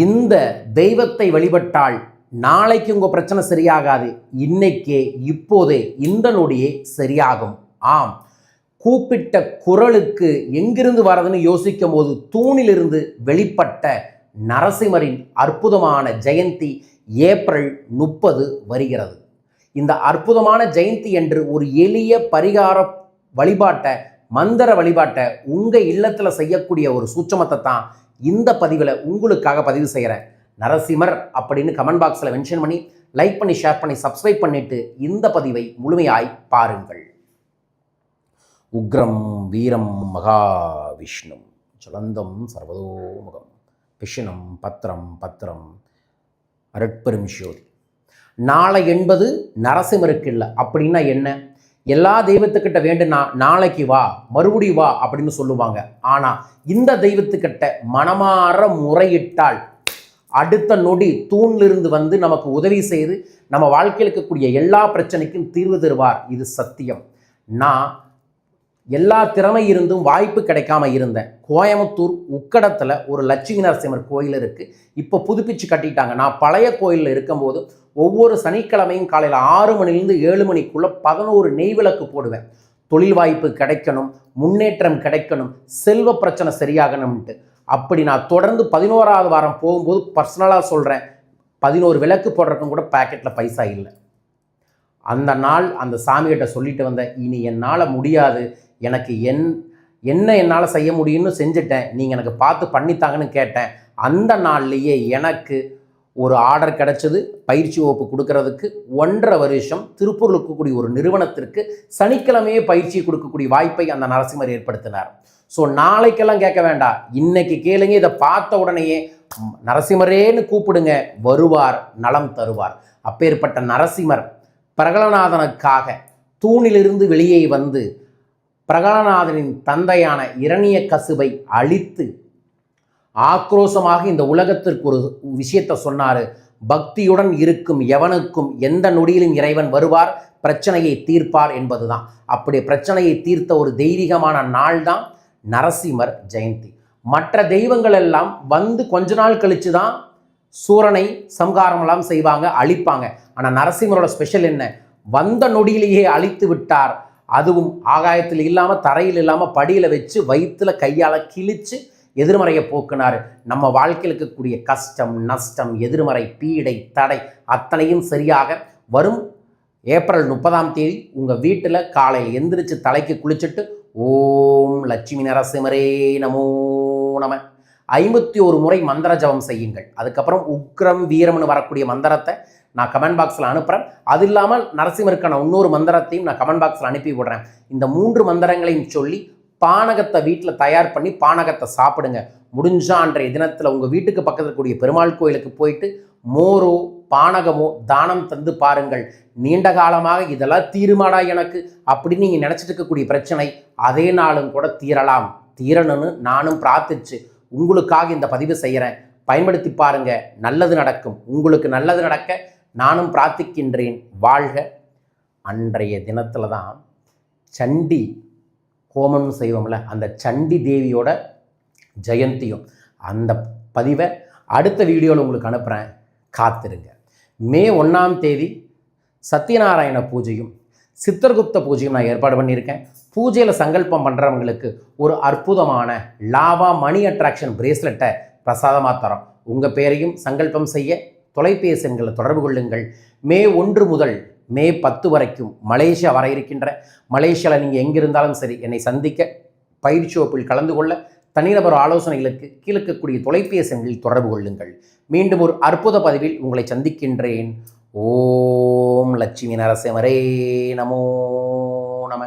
இந்த தெய்வத்தை வழிபட்டால் நாளைக்கு உங்கள் பிரச்சனை சரியாகாது, இன்னைக்கே இப்போதே இந்த நொடியே சரியாகும். ஆம், கூப்பிட்ட குரலுக்கு எங்கிருந்து வரதுன்னு யோசிக்கும் போது தூணிலிருந்து வெளிப்பட்ட நரசிம்மரின் அற்புதமான ஜெயந்தி ஏப்ரல் 30 வருகிறது. இந்த அற்புதமான ஜெயந்தி என்று ஒரு எளிய பரிகார வழிபாட்டை, மந்திர வழிபாட்டை உங்கள் இல்லத்தில் செய்யக்கூடிய ஒரு சூட்சமத்தை தான் இந்த பதிவில் உங்களுக்காக பதிவு செய்கிறேன். நரசிம்மர் அப்படின்னு கமெண்ட் பாக்ஸில் மென்ஷன் பண்ணி லைக் பண்ணி ஷேர் பண்ணி சப்ஸ்கிரைப் பண்ணிட்டு இந்த பதிவை முழுமையாய் பாருங்கள். உக்ரம் வீரம் மகாவிஷ்ணு ஜலந்தம் சர்வதோமுகம் பிஷினம் பத்திரம் பத்திரம் அரட்பெரும் ஜோதி. நாளை என்பது நரசிம்மருக்கு இல்லை. அப்படின்னா என்ன? எல்லா தெய்வத்துக்கிட்ட வேண்டுனா நாளைக்கு வா, மறுபடி வா அப்படின்னு சொல்லுவாங்க. ஆனால் இந்த தெய்வத்துக்கிட்ட மனமாற முறையிட்டால் அடுத்த நொடி தூணிலிருந்து வந்து நமக்கு உதவி செய்து நம்ம வாழ்க்கையில் இருக்கக்கூடிய எல்லா பிரச்சனைக்கும் தீர்வு தருவார். இது சத்தியம். நான் எல்லா திறமை இருந்தும் வாய்ப்பு கிடைக்காம இருந்தேன். கோயம்புத்தூர் உக்கடத்தில் ஒரு லட்சுமி நரசிம்மர் கோயில் இருக்குது. இப்போ புதுப்பிச்சு கட்டிட்டாங்க. நான் பழைய கோயிலில் இருக்கும்போது ஒவ்வொரு சனிக்கிழமையும் காலையில் 6 மணிலேருந்து 7 மணிக்குள்ளே 11 நெய் விளக்கு போடுவேன். தொழில் வாய்ப்பு கிடைக்கணும், முன்னேற்றம் கிடைக்கணும், செல்வ பிரச்சனை சரியாகணும்ன்ட்டு. அப்படி நான் தொடர்ந்து 11ஆவது வாரம் போகும்போது பர்சனலாக சொல்கிறேன், 11 விளக்கு போடுறதுக்கும் கூட பேக்கெட்டில் பைசா இல்லை. அந்த நாள் அந்த சாமிகிட்ட சொல்லிட்டு வந்தேன், இனி என்னால் முடியாது, எனக்கு என்னால் செய்ய முடியும்னு செஞ்சுட்டேன், நீங்கள் எனக்கு பார்த்து பண்ணித்தாங்கன்னு கேட்டேன். அந்த நாள்லேயே எனக்கு ஒரு ஆர்டர் கிடச்சிது. பயிற்சி வகுப்பு கொடுக்கறதுக்கு 1.5 வருஷம் திருப்பூரில் இருக்கக்கூடிய ஒரு நிறுவனத்திற்கு சனிக்கிழமையே பயிற்சி கொடுக்கக்கூடிய வாய்ப்பை அந்த நரசிம்மர் ஏற்படுத்தினார். ஸோ நாளைக்கெல்லாம் கேட்க வேண்டாம், இன்னைக்கு கேளுங்க. இதை பார்த்த உடனேயே நரசிம்மரேன்னு கூப்பிடுங்க, வருவார், நலம் தருவார். அப்பேற்பட்ட நரசிம்மர் பிரகலநாதனுக்காக தூணிலிருந்து வெளியே வந்து பிரகலநாதனின் தந்தையான இரணியகசிபை அழித்து ஆக்ரோஷமாக இந்த உலகத்திற்கு ஒரு விஷயத்தை சொன்னார். பக்தியுடன் இருக்கும் எவனுக்கும் எந்த நொடியிலும் இறைவன் வருவார், பிரச்சனையை தீர்ப்பார் என்பதுதான். அப்படி பிரச்சனையை தீர்த்த ஒரு தெய்வீகமான நாள் தான் நரசிம்மர் ஜெயந்தி. மற்ற தெய்வங்கள் எல்லாம் வந்து கொஞ்ச நாள் கழித்து தான் சூரனை சம்ஹாரமெல்லாம் செய்வாங்க, அழிப்பாங்க. ஆனால் நரசிம்மரோட ஸ்பெஷல் என்ன? வந்த நொடியிலேயே அழித்து விட்டார். அதுவும் ஆகாயத்தில் இல்லாமல், தரையில் இல்லாமல், படியில் வச்சு வயிற்றில் கையால் கிழித்து எதிர்மறையை போக்குனார். நம்ம வாழ்க்கையில் இருக்கக்கூடிய கஷ்டம், நஷ்டம், எதிர்மறை, பீடை, தடை அத்தனையும் சரியாக வரும் ஏப்ரல் 30ஆம் தேதி உங்கள் வீட்டில் காலையில் எந்திரிச்சு தலைக்கு குளிச்சுட்டு ஓம் லட்சுமி நரசிம்மரே நமோ நம 51 முறை மந்திர ஜபம் செய்யுங்கள். அதுக்கப்புறம் உக்ரம் வீரம்னு வரக்கூடிய மந்திரத்தை நான் கமெண்ட் பாக்ஸில் அனுப்புகிறேன். அது இல்லாமல் நரசிம்மருக்கான இன்னொரு மந்திரத்தையும் நான் கமெண்ட் பாக்ஸில் அனுப்பி விடுறேன். இந்த 3 மந்திரங்களையும் சொல்லி பானகத்தை வீட்டில் தயார் பண்ணி பானகத்தை சாப்பிடுங்க. முடிஞ்சா அன்றைய தினத்தில் உங்கள் வீட்டுக்கு பக்கத்தில் இருக்கக்கூடிய பெருமாள் கோயிலுக்கு போயிட்டு மோரோ பானகமோ தானம் தந்து பாருங்கள். நீண்ட காலமாக இதெல்லாம் தீருமாடா எனக்கு அப்படின்னு நீங்கள் நினச்சிட்டு இருக்கக்கூடிய பிரச்சனை அதே நாளும் கூட தீரலாம். தீரணும்னு நானும் பிரார்த்திச்சு உங்களுக்காக இந்த பதிவு செய்கிறேன். பயன்படுத்தி பாருங்க, நல்லது நடக்கும். உங்களுக்கு நல்லது நடக்க நானும் பிரார்த்திக்கின்றேன். வாழ்க. அன்றைய தினத்தில் தான் சண்டி ஹோமம்னு செய்வோம்ல, அந்த சண்டி தேவியோட ஜெயந்தியும். அந்த பதிவை அடுத்த வீடியோவில் உங்களுக்கு அனுப்புகிறேன், காத்திருங்க. மே 1ஆம் தேதி சத்யநாராயண பூஜையும் சித்திரகுப்த பூஜையும் நான் ஏற்பாடு பண்ணியிருக்கேன். பூஜையில் சங்கல்பம் பண்ணுறவங்களுக்கு ஒரு அற்புதமான லாவா மணி அட்ராக்ஷன் பிரேஸ்லெட்டை பிரசாதமாக தரோம். உங்கள் பேரையும் சங்கல்பம் செய்ய தொலைபேசி எண்களை தொடர்பு கொள்ளுங்கள். மே 1 முதல் மே 10 வரைக்கும் மலேசியா வர இருக்கின்ற. மலேசியாவில் நீங்கள் எங்கிருந்தாலும் சரி என்னை சந்திக்க, பயிற்சி வகுப்பில் கலந்து கொள்ள, தனிநபர் ஆலோசனைகளுக்கு கீழக்கக்கூடிய தொலைபேசி எண்களில் தொடர்பு கொள்ளுங்கள். மீண்டும் ஒரு அற்புத பதிவில் உங்களை சந்திக்கின்றேன். ஓம் லட்சுமி நரசிம்மரே நமோ நம.